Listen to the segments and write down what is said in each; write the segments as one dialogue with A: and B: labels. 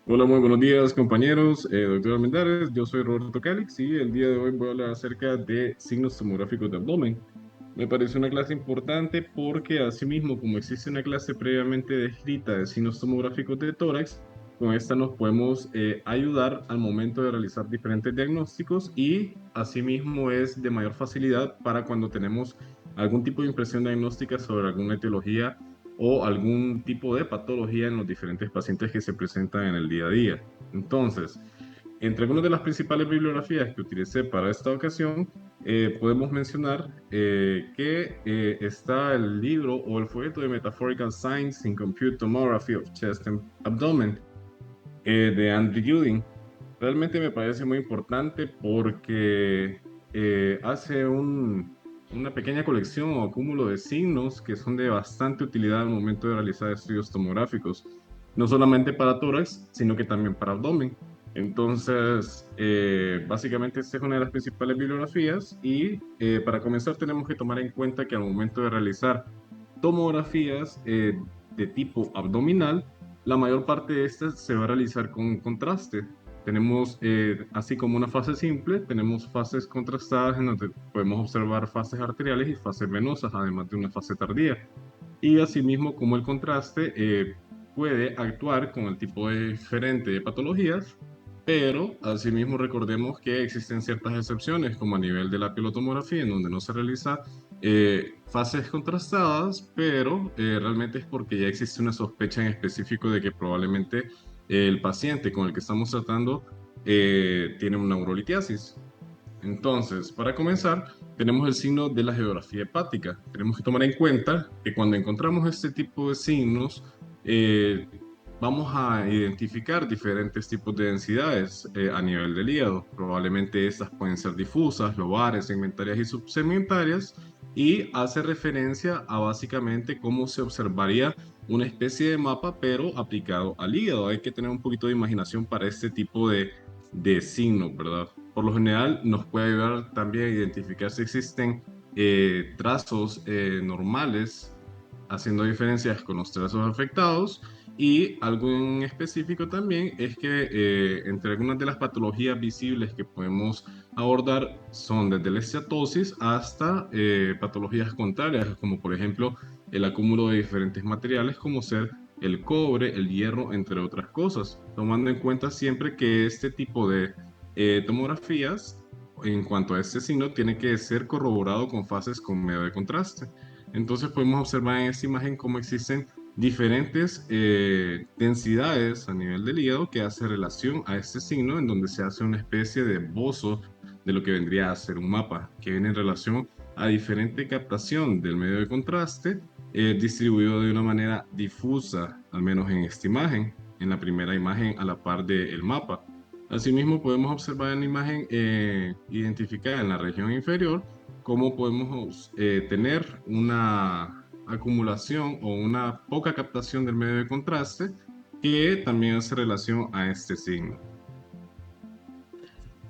A: Hola, muy buenos días compañeros, doctor Almendares, yo soy Roberto Calix y el día de hoy voy a hablar acerca de signos tomográficos de abdomen. Me parece una clase importante porque asimismo como existe una clase previamente descrita de signos tomográficos de tórax, con esta nos podemos ayudar al momento de realizar diferentes diagnósticos y asimismo es de mayor facilidad para cuando tenemos algún tipo de impresión diagnóstica sobre alguna etiología o algún tipo de patología en los diferentes pacientes que se presentan en el día a día. Entonces, entre algunas de las principales bibliografías que utilicé para esta ocasión, podemos mencionar que está el libro o el folleto de Metaphorical Signs in Compute Tomography of Chest and Abdomen de Andrew Judin. Realmente me parece muy importante porque hace una pequeña colección o acúmulo de signos que son de bastante utilidad al momento de realizar estudios tomográficos, no solamente para tórax, sino que también para abdomen. Entonces, básicamente esta es una de las principales bibliografías y para comenzar tenemos que tomar en cuenta que al momento de realizar tomografías de tipo abdominal, la mayor parte de estas se va a realizar con contraste. Tenemos, así como una fase simple, tenemos fases contrastadas en donde podemos observar fases arteriales y fases venosas, además de una fase tardía. Y asimismo, como el contraste puede actuar con el tipo de diferente de patologías, pero asimismo recordemos que existen ciertas excepciones, como a nivel de la pilotomografía, en donde no se realiza fases contrastadas, pero realmente es porque ya existe una sospecha en específico de que probablemente el paciente con el que estamos tratando tiene una neurolitiasis. Entonces, para comenzar, tenemos el signo de la geografía hepática. Tenemos que tomar en cuenta que cuando encontramos este tipo de signos, eh, vamos a identificar diferentes tipos de densidades a nivel del hígado. Probablemente estas pueden ser difusas, lobares, segmentarias y subsegmentarias, y hace referencia a básicamente cómo se observaría una especie de mapa, pero aplicado al hígado. Hay que tener un poquito de imaginación para este tipo de signos, ¿verdad? Por lo general nos puede ayudar también a identificar si existen trazos normales, haciendo diferencias con los trazos afectados. Y algo en específico también es que entre algunas de las patologías visibles que podemos abordar son desde la esteatosis hasta patologías contrarias, como por ejemplo el acúmulo de diferentes materiales como ser el cobre, el hierro, entre otras cosas, tomando en cuenta siempre que este tipo de tomografías, en cuanto a este signo, tiene que ser corroborado con fases con medio de contraste. Entonces podemos observar en esta imagen cómo existen diferentes densidades a nivel del hígado que hace relación a este signo, en donde se hace una especie de bozo de lo que vendría a ser un mapa, que viene en relación a diferente captación del medio de contraste, distribuido de una manera difusa, al menos en esta imagen, en la primera imagen a la par del mapa. Asimismo, podemos observar en la imagen identificada en la región inferior cómo podemos tener una acumulación o una poca captación del medio de contraste que también hace relación a este signo.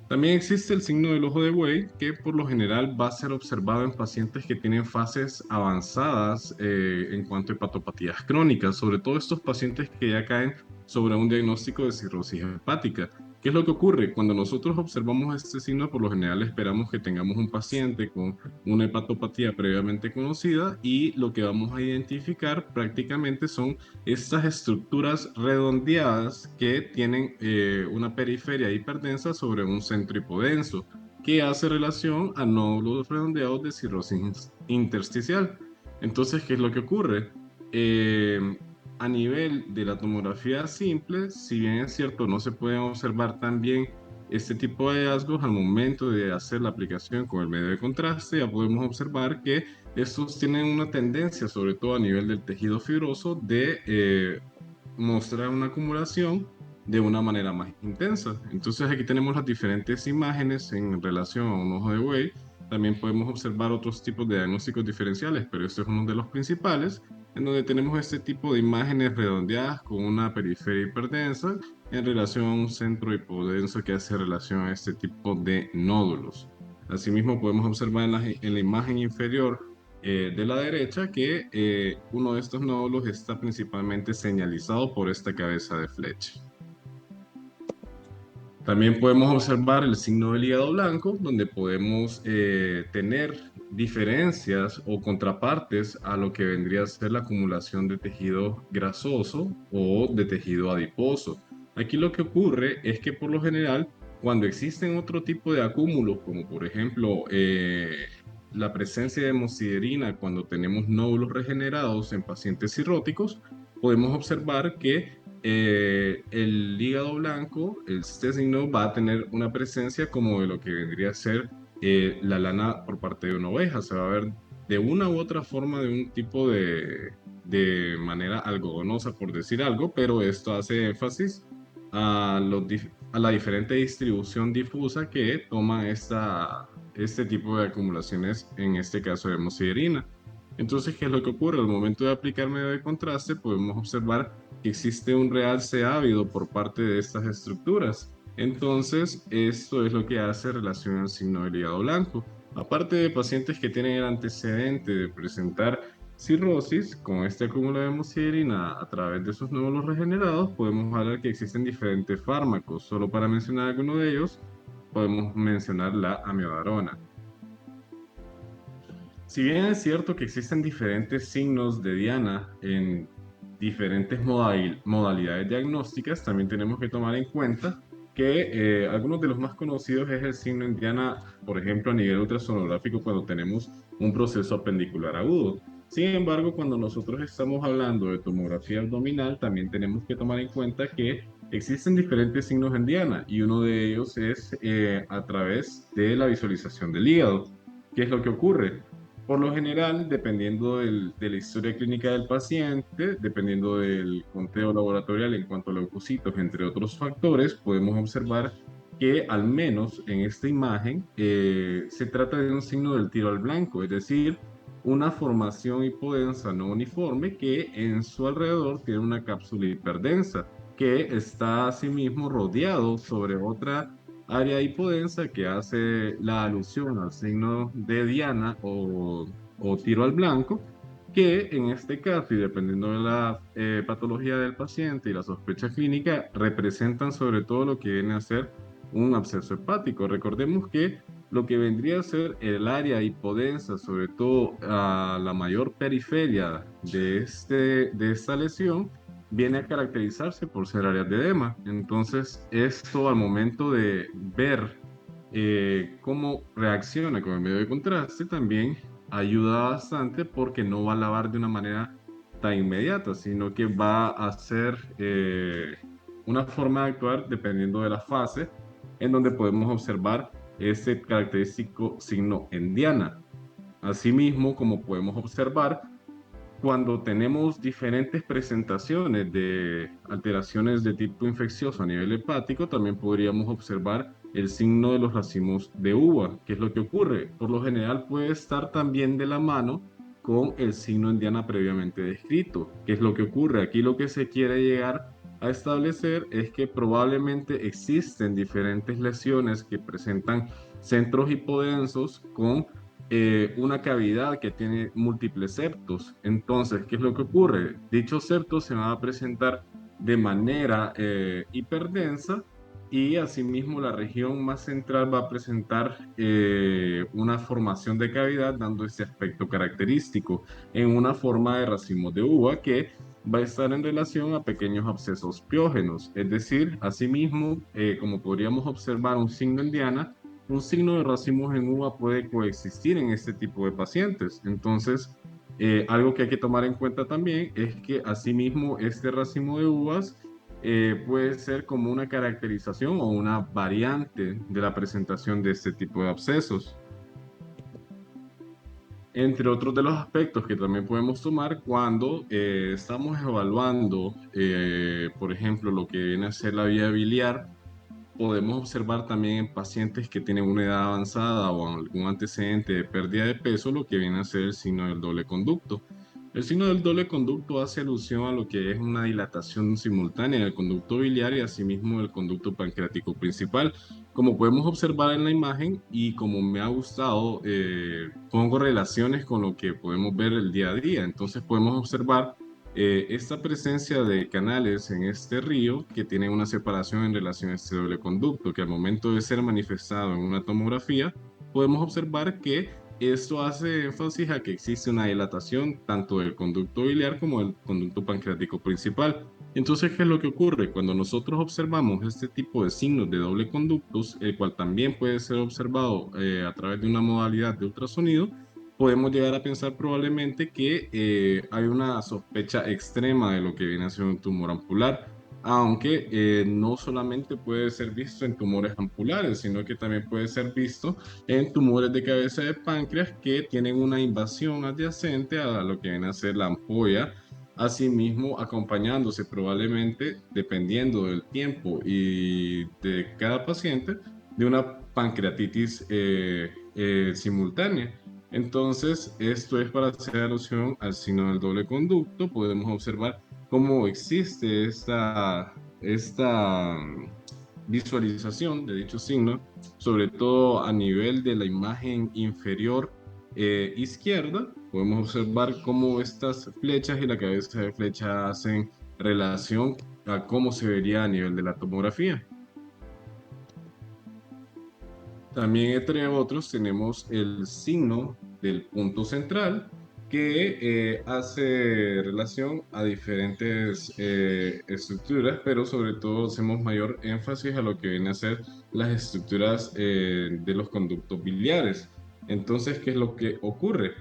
A: También existe el signo del ojo de buey, que por lo general va a ser observado en pacientes que tienen fases avanzadas en cuanto a hepatopatías crónicas, sobre todo estos pacientes que ya caen sobre un diagnóstico de cirrosis hepática. ¿Qué es lo que ocurre? Cuando nosotros observamos este signo, por lo general esperamos que tengamos un paciente con una hepatopatía previamente conocida y lo que vamos a identificar prácticamente son estas estructuras redondeadas que tienen una periferia hiperdensa sobre un centro hipodenso, que hace relación a nódulos redondeados de cirrosis intersticial. Entonces, ¿qué es lo que ocurre? Eh, a nivel de la tomografía simple, si bien es cierto, no se pueden observar tan bien este tipo de hallazgos al momento de hacer la aplicación con el medio de contraste, ya podemos observar que estos tienen una tendencia, sobre todo a nivel del tejido fibroso, de mostrar una acumulación de una manera más intensa. Entonces aquí tenemos las diferentes imágenes en relación a un ojo de buey. También podemos observar otros tipos de diagnósticos diferenciales, pero este es uno de los principales, en donde tenemos este tipo de imágenes redondeadas con una periferia hiperdensa en relación a un centro hipodenso que hace relación a este tipo de nódulos. Asimismo, podemos observar en la imagen inferior de la derecha que uno de estos nódulos está principalmente señalizado por esta cabeza de flecha. También podemos observar el signo del hígado blanco, donde podemos tener diferencias o contrapartes a lo que vendría a ser la acumulación de tejido grasoso o de tejido adiposo. Aquí lo que ocurre es que por lo general, cuando existen otro tipo de acúmulos, como por ejemplo la presencia de hemosiderina cuando tenemos nódulos regenerados en pacientes cirróticos, podemos observar que el hígado blanco, este signo va a tener una presencia como de lo que vendría a ser la lana por parte de una oveja. Se va a ver de una u otra forma de un tipo de manera algodonosa, por decir algo, pero esto hace énfasis a la diferente distribución difusa que toma este tipo de acumulaciones, en este caso de hemosiderina. Entonces, ¿qué es lo que ocurre? Al momento de aplicar medio de contraste, podemos observar que existe un realce ávido por parte de estas estructuras. Entonces, esto es lo que hace relación al signo del hígado blanco. Aparte de pacientes que tienen el antecedente de presentar cirrosis, con este acúmulo de hemosiderina a través de sus nódulos regenerados, podemos hablar que existen diferentes fármacos. Solo para mencionar alguno de ellos, podemos mencionar la amiodarona. Si bien es cierto que existen diferentes signos de Diana en diferentes modalidades diagnósticas, también tenemos que tomar en cuenta que algunos de los más conocidos es el signo en Diana, por ejemplo, a nivel ultrasonográfico cuando tenemos un proceso apendicular agudo. Sin embargo, cuando nosotros estamos hablando de tomografía abdominal, también tenemos que tomar en cuenta que existen diferentes signos en Diana y uno de ellos es a través de la visualización del hígado. ¿Qué es lo que ocurre? Por lo general, dependiendo de la historia clínica del paciente, dependiendo del conteo laboratorial en cuanto a leucocitos, entre otros factores, podemos observar que al menos en esta imagen se trata de un signo del tiro al blanco, es decir, una formación hipodensa no uniforme que en su alrededor tiene una cápsula hiperdensa que está asimismo rodeado sobre otra área hipodensa que hace la alusión al signo de Diana o tiro al blanco, que en este caso, y dependiendo de la patología del paciente y la sospecha clínica, representan sobre todo lo que viene a ser un absceso hepático. Recordemos que lo que vendría a ser el área hipodensa, sobre todo a la mayor periferia de esta lesión, viene a caracterizarse por ser áreas de edema. Entonces, esto al momento de ver cómo reacciona con el medio de contraste también ayuda bastante porque no va a lavar de una manera tan inmediata, sino que va a ser una forma de actuar dependiendo de la fase en donde podemos observar ese característico signo en diana. Asimismo, como podemos observar, cuando tenemos diferentes presentaciones de alteraciones de tipo infeccioso a nivel hepático, también podríamos observar el signo de los racimos de uva. ¿Qué es lo que ocurre? Por lo general puede estar también de la mano con el signo en diana previamente descrito. ¿Qué es lo que ocurre? Aquí lo que se quiere llegar a establecer es que probablemente existen diferentes lesiones que presentan centros hipodensos con una cavidad que tiene múltiples septos. Entonces, ¿qué es lo que ocurre? Dichos septos se van a presentar de manera hiperdensa y asimismo la región más central va a presentar una formación de cavidad dando ese aspecto característico en una forma de racimo de uva que va a estar en relación a pequeños abscesos piógenos. Es decir, asimismo, como podríamos observar un signo en diana, un signo de racimos en uva puede coexistir en este tipo de pacientes. Entonces, algo que hay que tomar en cuenta también es que asimismo este racimo de uvas puede ser como una caracterización o una variante de la presentación de este tipo de abscesos. Entre otros de los aspectos que también podemos tomar cuando estamos evaluando, por ejemplo, lo que viene a ser la vía biliar, podemos observar también en pacientes que tienen una edad avanzada o algún antecedente de pérdida de peso lo que viene a ser el signo del doble conducto. El signo del doble conducto hace alusión a lo que es una dilatación simultánea del conducto biliar y asimismo del conducto pancreático principal. Como podemos observar en la imagen y como me ha gustado, pongo relaciones con lo que podemos ver el día a día. Entonces podemos observar esta presencia de canales en este río que tienen una separación en relación a este doble conducto, que al momento de ser manifestado en una tomografía, podemos observar que esto hace énfasis a que existe una dilatación tanto del conducto biliar como del conducto pancreático principal. Entonces, ¿qué es lo que ocurre? Cuando nosotros observamos este tipo de signos de doble conductos, el cual también puede ser observado a través de una modalidad de ultrasonido, podemos llegar a pensar probablemente que hay una sospecha extrema de lo que viene a ser un tumor ampular, aunque no solamente puede ser visto en tumores ampulares, sino que también puede ser visto en tumores de cabeza de páncreas que tienen una invasión adyacente a lo que viene a ser la ampolla, asimismo acompañándose probablemente, dependiendo del tiempo y de cada paciente, de una pancreatitis simultánea. Entonces, esto es para hacer alusión al signo del doble conducto. Podemos observar cómo existe esta visualización de dicho signo, sobre todo a nivel de la imagen inferior izquierda. Podemos observar cómo estas flechas y la cabeza de flecha hacen relación a cómo se vería a nivel de la tomografía. También entre otros tenemos el signo del punto central que hace relación a diferentes estructuras, pero sobre todo hacemos mayor énfasis a lo que viene a ser las estructuras de los conductos biliares. Entonces, ¿qué es lo que ocurre?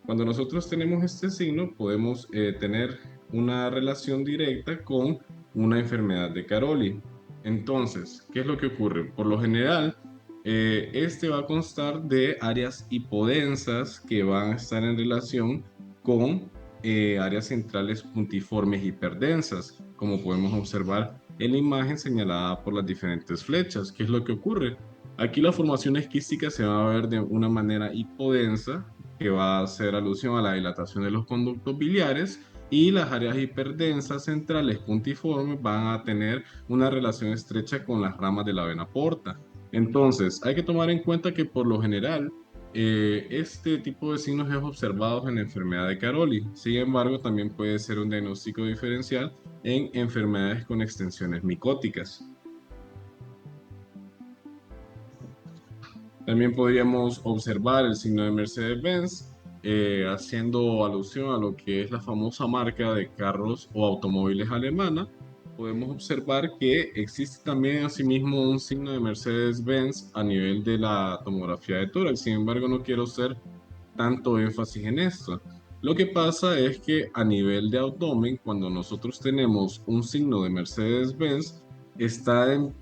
A: Cuando nosotros tenemos este signo, podemos tener una relación directa con una enfermedad de Caroli. Entonces, ¿qué es lo que ocurre? Por lo general, este va a constar de áreas hipodensas que van a estar en relación con áreas centrales puntiformes hiperdensas, como podemos observar en la imagen señalada por las diferentes flechas. ¿Qué es lo que ocurre? Aquí la formación esquística se va a ver de una manera hipodensa, que va a hacer alusión a la dilatación de los conductos biliares, y las áreas hiperdensas centrales puntiformes van a tener una relación estrecha con las ramas de la vena porta. Entonces, hay que tomar en cuenta que por lo general, este tipo de signos es observado en la enfermedad de Caroli. Sin embargo, también puede ser un diagnóstico diferencial en enfermedades con extensiones micóticas. También podríamos observar el signo de Mercedes-Benz, haciendo alusión a lo que es la famosa marca de carros o automóviles alemana. Podemos observar que existe también asimismo un signo de Mercedes-Benz a nivel de la tomografía de tórax. Sin embargo, no quiero hacer tanto énfasis en esto. Lo que pasa es que a nivel de abdomen, cuando nosotros tenemos un signo de Mercedes-Benz, está en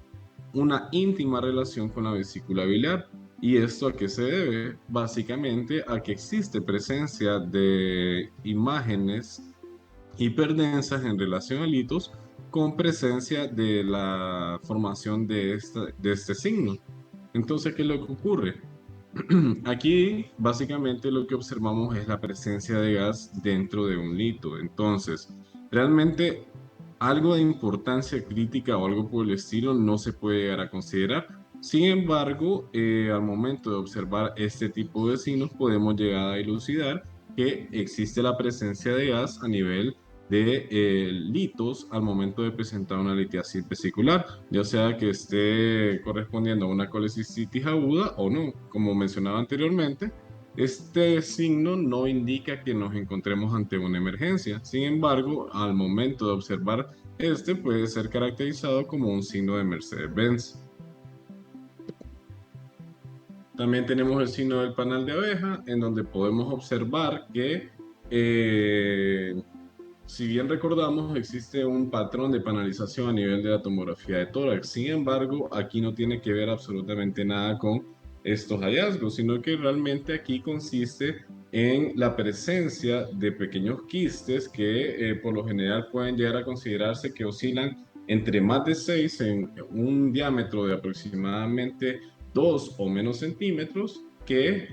A: una íntima relación con la vesícula biliar. ¿Y esto a qué se debe? Básicamente a que existe presencia de imágenes hiperdensas en relación a litos con presencia de la formación de este signo. Entonces, ¿qué es lo que ocurre? Aquí básicamente lo que observamos es la presencia de gas dentro de un lito. Entonces, realmente algo de importancia crítica o algo por el estilo no se puede llegar a considerar. Sin embargo, al momento de observar este tipo de signos podemos llegar a dilucidar que existe la presencia de gas a nivel de litos al momento de presentar una litiasis vesicular, ya sea que esté correspondiendo a una colecistitis aguda o no. Como mencionaba anteriormente, este signo no indica que nos encontremos ante una emergencia. Sin embargo, al momento de observar este puede ser caracterizado como un signo de Mercedes-Benz. También tenemos el signo del panal de abeja, en donde podemos observar que si bien recordamos, existe un patrón de panalización a nivel de la tomografía de tórax. Sin embargo, aquí no tiene que ver absolutamente nada con estos hallazgos, sino que realmente aquí consiste en la presencia de pequeños quistes que por lo general pueden llegar a considerarse que oscilan entre más de 6 en un diámetro de aproximadamente 2 o menos centímetros que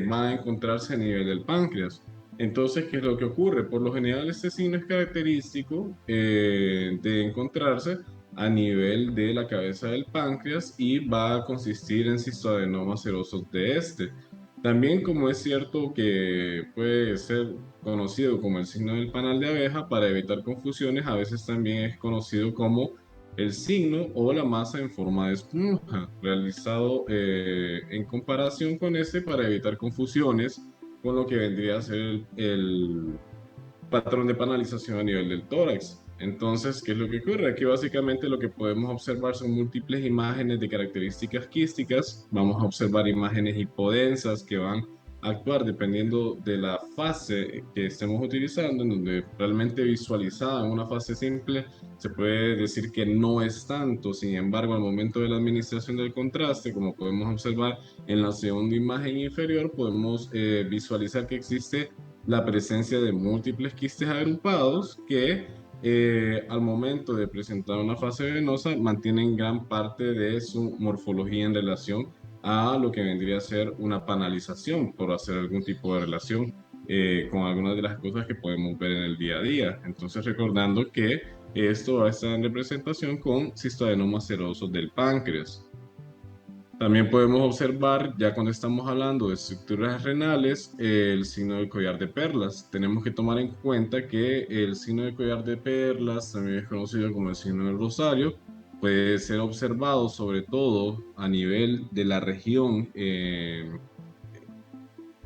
A: van a encontrarse a nivel del páncreas. Entonces, ¿qué es lo que ocurre? Por lo general, este signo es característico de encontrarse a nivel de la cabeza del páncreas y va a consistir en cistoadenomas serosos de este. También como es cierto que puede ser conocido como el signo del panal de abeja, para evitar confusiones, a veces también es conocido como el signo o la masa en forma de esponja, realizado en comparación con este para evitar confusiones con lo que vendría a ser el patrón de panalización a nivel del tórax. Entonces, ¿qué es lo que ocurre? Aquí básicamente lo que podemos observar son múltiples imágenes de características quísticas. Vamos a observar imágenes hipodensas que van a actuar dependiendo de la fase que estemos utilizando, en donde realmente visualizada en una fase simple se puede decir que no es tanto. Sin embargo, al momento de la administración del contraste, como podemos observar en la segunda imagen inferior, podemos visualizar que existe la presencia de múltiples quistes agrupados que al momento de presentar una fase venosa mantienen gran parte de su morfología en relación a lo que vendría a ser una panalización, por hacer algún tipo de relación con algunas de las cosas que podemos ver en el día a día. Entonces, recordando que esto va a estar en representación con cistadenomas serosos del páncreas. También podemos observar, ya cuando estamos hablando de estructuras renales, el signo del collar de perlas. Tenemos que tomar en cuenta que el signo del collar de perlas, también es conocido como el signo del rosario, puede ser observado sobre todo a nivel de la región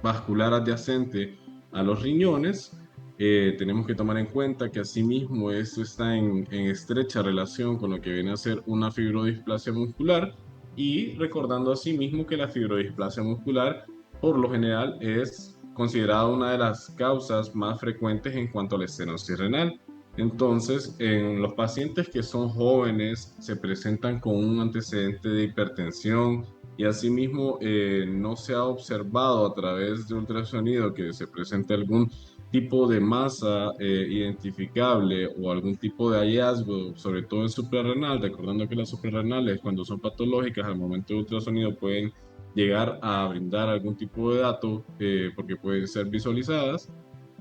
A: vascular adyacente a los riñones. Tenemos que tomar en cuenta que asimismo esto está en estrecha relación con lo que viene a ser una fibrodisplasia muscular, y recordando asimismo que la fibrodisplasia muscular por lo general es considerada una de las causas más frecuentes en cuanto a la estenosis renal. Entonces, en los pacientes que son jóvenes se presentan con un antecedente de hipertensión, y asimismo no se ha observado a través de ultrasonido que se presente algún tipo de masa identificable o algún tipo de hallazgo, sobre todo en suprarrenal, recordando que las suprarrenales cuando son patológicas al momento de ultrasonido pueden llegar a brindar algún tipo de dato porque pueden ser visualizadas.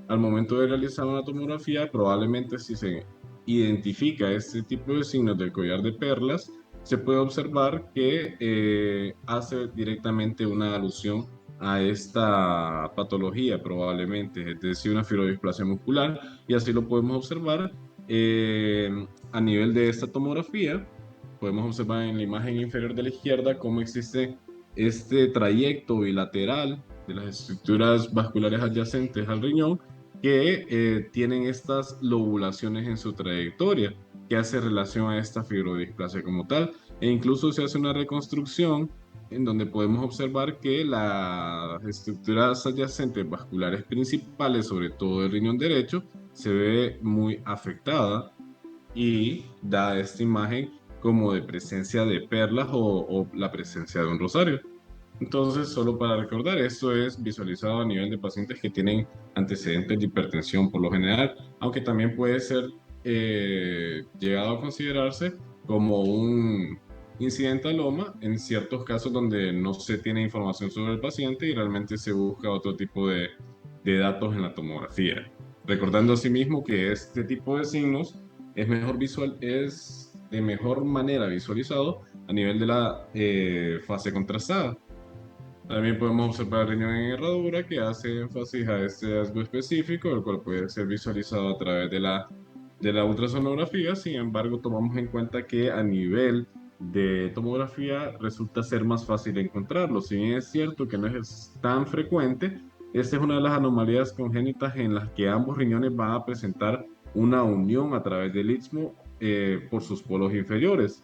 A: Al momento de realizar una tomografía, probablemente si se identifica este tipo de signos del collar de perlas, se puede observar que hace directamente una alusión a esta patología, probablemente, es decir, una fibrodisplasia muscular, y así lo podemos observar a nivel de esta tomografía. Podemos observar en la imagen inferior de la izquierda cómo existe este trayecto bilateral de las estructuras vasculares adyacentes al riñón que tienen estas lobulaciones en su trayectoria, que hace relación a esta fibrodisplasia como tal. E incluso se hace una reconstrucción en donde podemos observar que las estructuras adyacentes vasculares principales, sobre todo el riñón derecho, se ve muy afectada y da esta imagen como de presencia de perlas o la presencia de un rosario. Entonces, solo para recordar, esto es visualizado a nivel de pacientes que tienen antecedentes de hipertensión por lo general, aunque también puede ser llegado a considerarse como un incidentaloma en ciertos casos donde no se tiene información sobre el paciente y realmente se busca otro tipo de datos en la tomografía. Recordando asimismo que este tipo de signos es de mejor manera visualizado a nivel de la fase contrastada. También podemos observar el riñón en herradura, que hace énfasis a este hallazgo específico, el cual puede ser visualizado a través de la ultrasonografía. Sin embargo, tomamos en cuenta que a nivel de tomografía resulta ser más fácil encontrarlo. Si bien es cierto que no es tan frecuente, esta es una de las anomalías congénitas en las que ambos riñones van a presentar una unión a través del istmo por sus polos inferiores.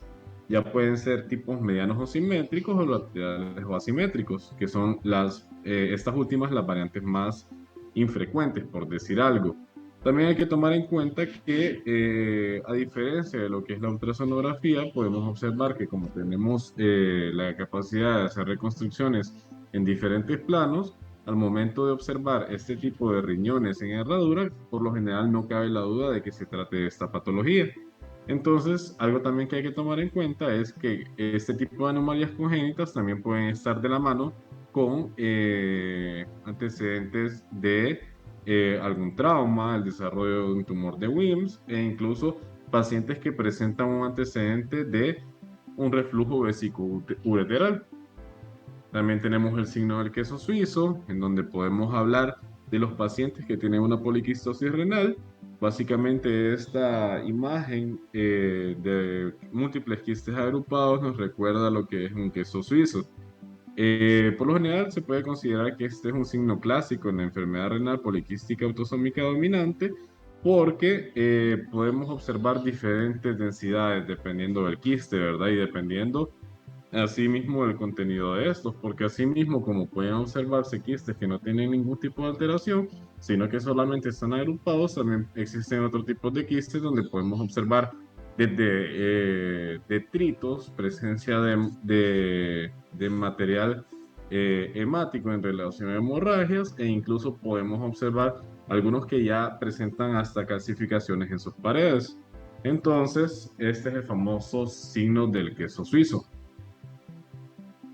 A: Ya pueden ser tipos medianos o simétricos o laterales o asimétricos, que son estas últimas las variantes más infrecuentes, por decir algo. También hay que tomar en cuenta que, a diferencia de lo que es la ultrasonografía, podemos observar que como tenemos la capacidad de hacer reconstrucciones en diferentes planos, al momento de observar este tipo de riñones en herradura, por lo general no cabe la duda de que se trate de esta patología. Entonces, algo también que hay que tomar en cuenta es que este tipo de anomalías congénitas también pueden estar de la mano con antecedentes de algún trauma, el desarrollo de un tumor de Wilms e incluso pacientes que presentan un antecedente de un reflujo vesicoureteral. También tenemos el signo del queso suizo, en donde podemos hablar de los pacientes que tienen una poliquistosis renal. Básicamente esta imagen de múltiples quistes agrupados nos recuerda lo que es un queso suizo. Por lo general se puede considerar que este es un signo clásico en la enfermedad renal poliquística autosómica dominante porque podemos observar diferentes densidades dependiendo del quiste, ¿verdad? Y dependiendo asimismo el contenido de estos, porque asimismo como pueden observarse quistes que no tienen ningún tipo de alteración, sino que solamente están agrupados, también existen otros tipos de quistes donde podemos observar desde detritos, presencia de material hemático en relación a hemorragias e incluso podemos observar algunos que ya presentan hasta calcificaciones en sus paredes. Entonces, este es el famoso signo del queso suizo.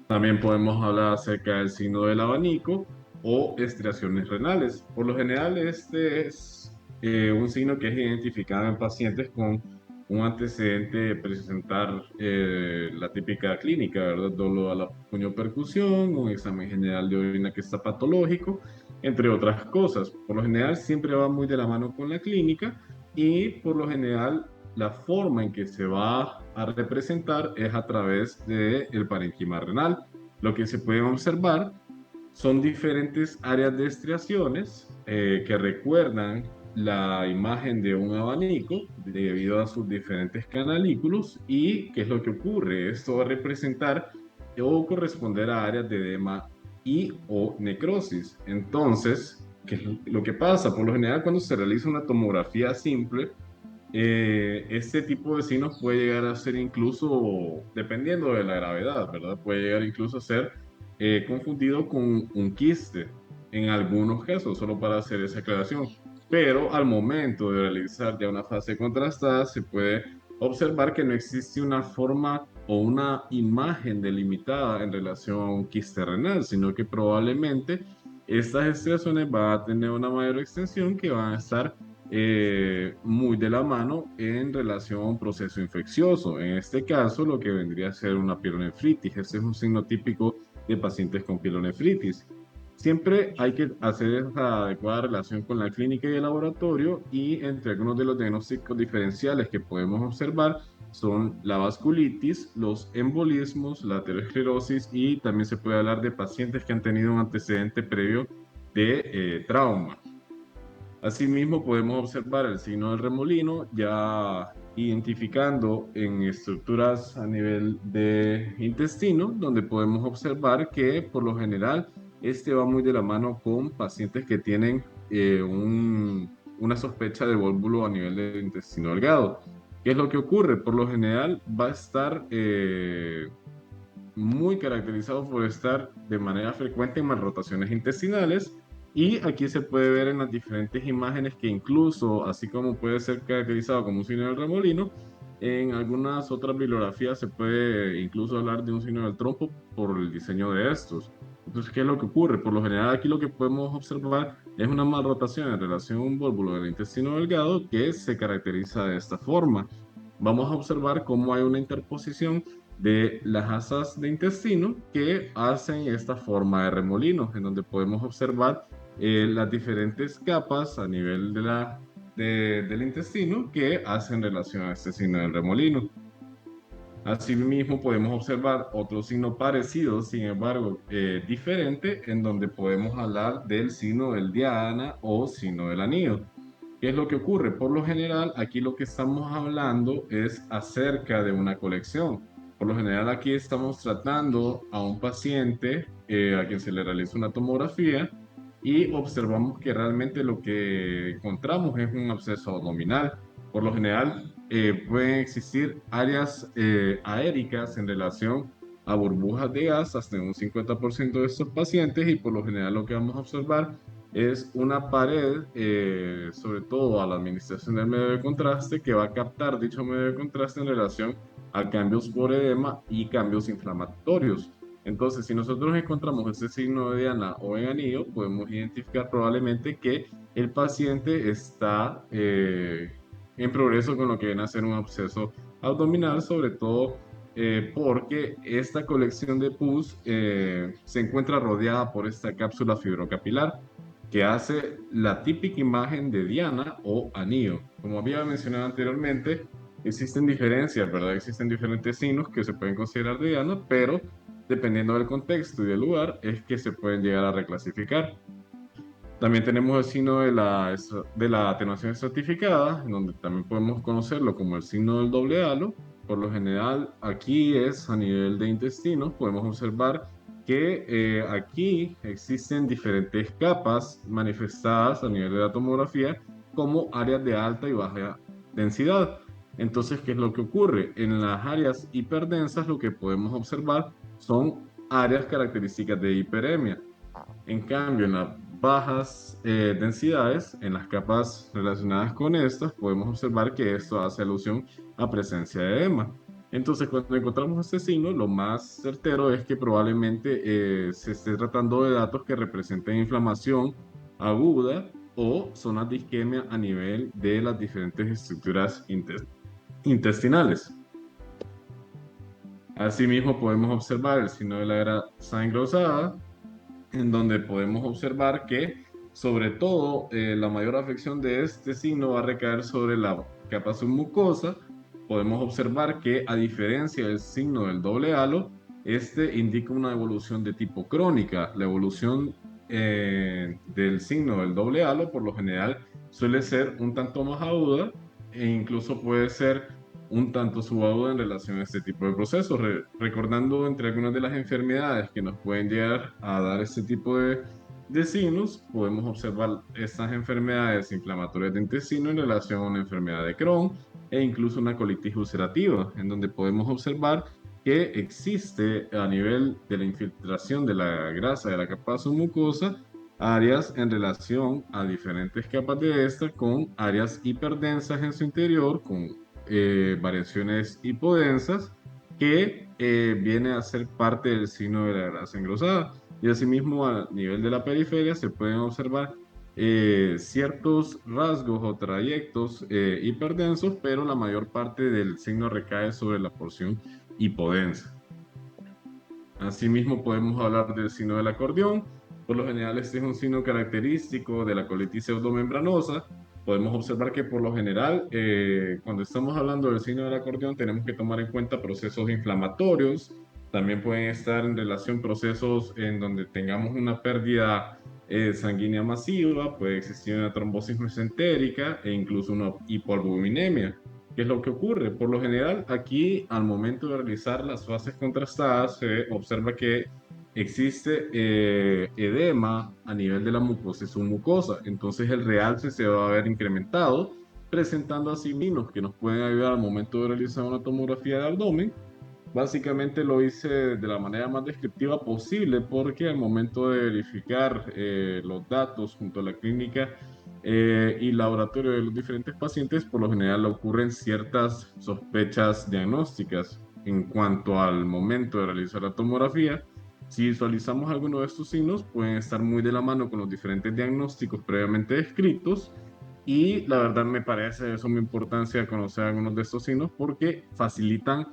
A: También podemos hablar acerca del signo del abanico o estriaciones renales. Por lo general, este es un signo que es identificado en pacientes con un antecedente de presentar la típica clínica, ¿verdad? Dolor a la puñopercusión, un examen general de orina que está patológico, entre otras cosas. Por lo general, siempre va muy de la mano con la clínica y por lo general la forma en que se va a representar es a través del parénquima renal. Lo que se puede observar son diferentes áreas de estriaciones que recuerdan la imagen de un abanico debido a sus diferentes canalículos y qué es lo que ocurre. Esto va a representar o corresponder a áreas de edema y o necrosis. Entonces, ¿qué es lo que pasa? Por lo general, cuando se realiza una tomografía simple, este tipo de signos puede llegar a ser incluso, dependiendo de la gravedad, ¿verdad? Puede llegar incluso a ser confundido con un quiste en algunos casos, solo para hacer esa aclaración. Pero al momento de realizar ya una fase contrastada, se puede observar que no existe una forma o una imagen delimitada en relación a un quiste renal, sino que probablemente estas estriaciones van a tener una mayor extensión que van a estar muy de la mano en relación a un proceso infeccioso. En este caso, lo que vendría a ser una pielonefritis. Ese es un signo típico de pacientes con pielonefritis. Siempre hay que hacer esa adecuada relación con la clínica y el laboratorio y entre algunos de los diagnósticos diferenciales que podemos observar son la vasculitis, los embolismos, la aterosclerosis y también se puede hablar de pacientes que han tenido un antecedente previo de trauma. Asimismo, podemos observar el signo del remolino ya identificando en estructuras a nivel de intestino, donde podemos observar que por lo general este va muy de la mano con pacientes que tienen una sospecha de vólvulo a nivel del intestino delgado. ¿Qué es lo que ocurre? Por lo general va a estar muy caracterizado por estar de manera frecuente en malrotaciones intestinales y aquí se puede ver en las diferentes imágenes que incluso, así como puede ser caracterizado como un signo del remolino, en algunas otras bibliografías se puede incluso hablar de un signo del trompo por el diseño de estos. Entonces, ¿qué es lo que ocurre? Por lo general aquí lo que podemos observar es una malrotación en relación a un vólvulo del intestino delgado que se caracteriza de esta forma. Vamos a observar cómo hay una interposición de las asas de intestino que hacen esta forma de remolino, en donde podemos observar las diferentes capas a nivel del intestino que hacen relación a este signo del remolino. Asimismo, podemos observar otro signo parecido, sin embargo, diferente, en donde podemos hablar del signo del diana o signo del anillo. ¿Qué es lo que ocurre? Por lo general, aquí lo que estamos hablando es acerca de una colección. Por lo general, aquí estamos tratando a un paciente a quien se le realiza una tomografía y observamos que realmente lo que encontramos es un absceso abdominal. Por lo general, pueden existir áreas aéricas en relación a burbujas de gas hasta en un 50% de estos pacientes y por lo general lo que vamos a observar es una pared, sobre todo a la administración del medio de contraste, que va a captar dicho medio de contraste en relación a cambios por edema y cambios inflamatorios. Entonces, si nosotros encontramos este signo de diana o en anillo, podemos identificar probablemente que el paciente está en progreso con lo que viene a ser un absceso abdominal, sobre todo porque esta colección de pus se encuentra rodeada por esta cápsula fibrocapilar que hace la típica imagen de diana o anillo. Como había mencionado anteriormente, existen diferencias, ¿verdad? Existen diferentes signos que se pueden considerar de diana, pero dependiendo del contexto y del lugar, es que se pueden llegar a reclasificar. También tenemos el signo de la atenuación estratificada, en donde también podemos conocerlo como el signo del doble halo. Por lo general, aquí es a nivel de intestino. Podemos observar que aquí existen diferentes capas manifestadas a nivel de la tomografía como áreas de alta y baja densidad. Entonces, ¿qué es lo que ocurre? En las áreas hiperdensas lo que podemos observar son áreas características de hiperemia. En cambio, en las bajas densidades, en las capas relacionadas con estas, podemos observar que esto hace alusión a presencia de edema. Entonces, cuando encontramos este signo, lo más certero es que probablemente se esté tratando de datos que representen inflamación aguda o zonas de isquemia a nivel de las diferentes estructuras intestinales. Asimismo, podemos observar el signo de la grasa engrosada, en donde podemos observar que, sobre todo, la mayor afección de este signo va a recaer sobre la capa submucosa. Podemos observar que, a diferencia del signo del doble halo, este indica una evolución de tipo crónica. La evolución del signo del doble halo, por lo general, suele ser un tanto más aguda e incluso puede ser un tanto subaguda en relación a este tipo de procesos, recordando entre algunas de las enfermedades que nos pueden llegar a dar este tipo de signos, podemos observar estas enfermedades inflamatorias de intestino en relación a una enfermedad de Crohn e incluso una colitis ulcerativa, en donde podemos observar que existe a nivel de la infiltración de la grasa de la capa submucosa áreas en relación a diferentes capas de esta con áreas hiperdensas en su interior, con variaciones hipodensas que viene a ser parte del signo de la grasa engrosada. Y asimismo, a nivel de la periferia se pueden observar ciertos rasgos o trayectos hiperdensos, pero la mayor parte del signo recae sobre la porción hipodensa. Asimismo, podemos hablar del signo del acordeón. Por lo general, este es un signo característico de la colitis pseudomembranosa. Podemos observar que por lo general, cuando estamos hablando del signo del acordeón, tenemos que tomar en cuenta procesos inflamatorios. También pueden estar en relación procesos en donde tengamos una pérdida sanguínea masiva, puede existir una trombosis mesentérica e incluso una hipoalbuminemia. ¿Qué es lo que ocurre? Por lo general, aquí al momento de realizar las fases contrastadas se observa que existe edema a nivel de la mucosa submucosa. Entonces el realce se va a ver incrementado, presentando así signos que nos pueden ayudar al momento de realizar una tomografía de abdomen. Básicamente lo hice de la manera más descriptiva posible porque al momento de verificar los datos junto a la clínica y laboratorio de los diferentes pacientes, por lo general ocurren ciertas sospechas diagnósticas en cuanto al momento de realizar la tomografía. Si visualizamos alguno de estos signos, pueden estar muy de la mano con los diferentes diagnósticos previamente descritos y la verdad me parece de suma importancia conocer algunos de estos signos porque facilitan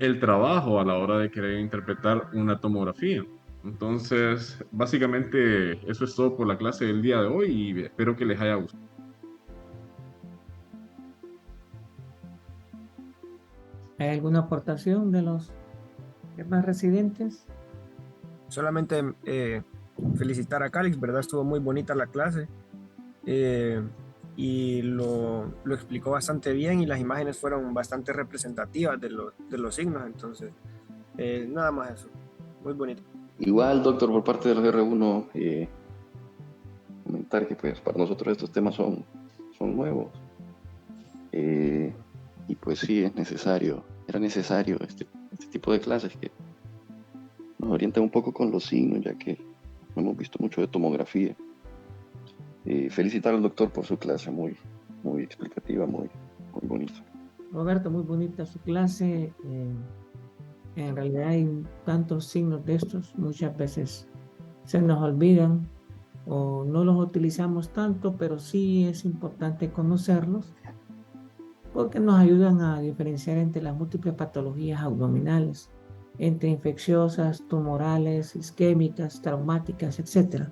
A: el trabajo a la hora de querer interpretar una tomografía. Entonces, básicamente eso es todo por la clase del día de hoy y espero que les haya gustado.
B: ¿Hay alguna aportación de los demás residentes?
C: Solamente felicitar a Calix, ¿verdad? Estuvo muy bonita la clase eh, y lo explicó bastante bien y las imágenes fueron bastante representativas de los signos, entonces nada más eso, muy bonito.
D: Igual, doctor, por parte de los R1, comentar que pues para nosotros estos temas son nuevos. Y pues sí, era necesario este tipo de clases que nos orientan un poco con los signos, ya que no hemos visto mucho de tomografía. Felicitar al doctor por su clase, muy, muy explicativa, muy bonita.
B: Roberto, muy bonita su clase. En realidad hay tantos signos de estos, muchas veces se nos olvidan o no los utilizamos tanto, pero sí es importante conocerlos porque nos ayudan a diferenciar entre las múltiples patologías abdominales, entre infecciosas, tumorales, isquémicas, traumáticas, etc.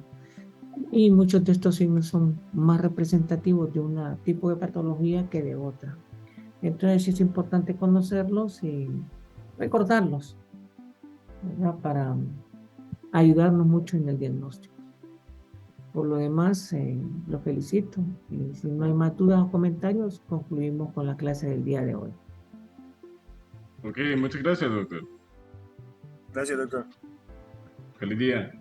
B: Y muchos de estos signos son más representativos de un tipo de patología que de otra. Entonces es importante conocerlos y recordarlos, ¿verdad? Para ayudarnos mucho en el diagnóstico. Por lo demás, lo felicito. Y si no hay más dudas o comentarios, concluimos con la clase del día de hoy.
A: Ok, muchas gracias, doctor.
C: Gracias, doctor.
A: Feliz día.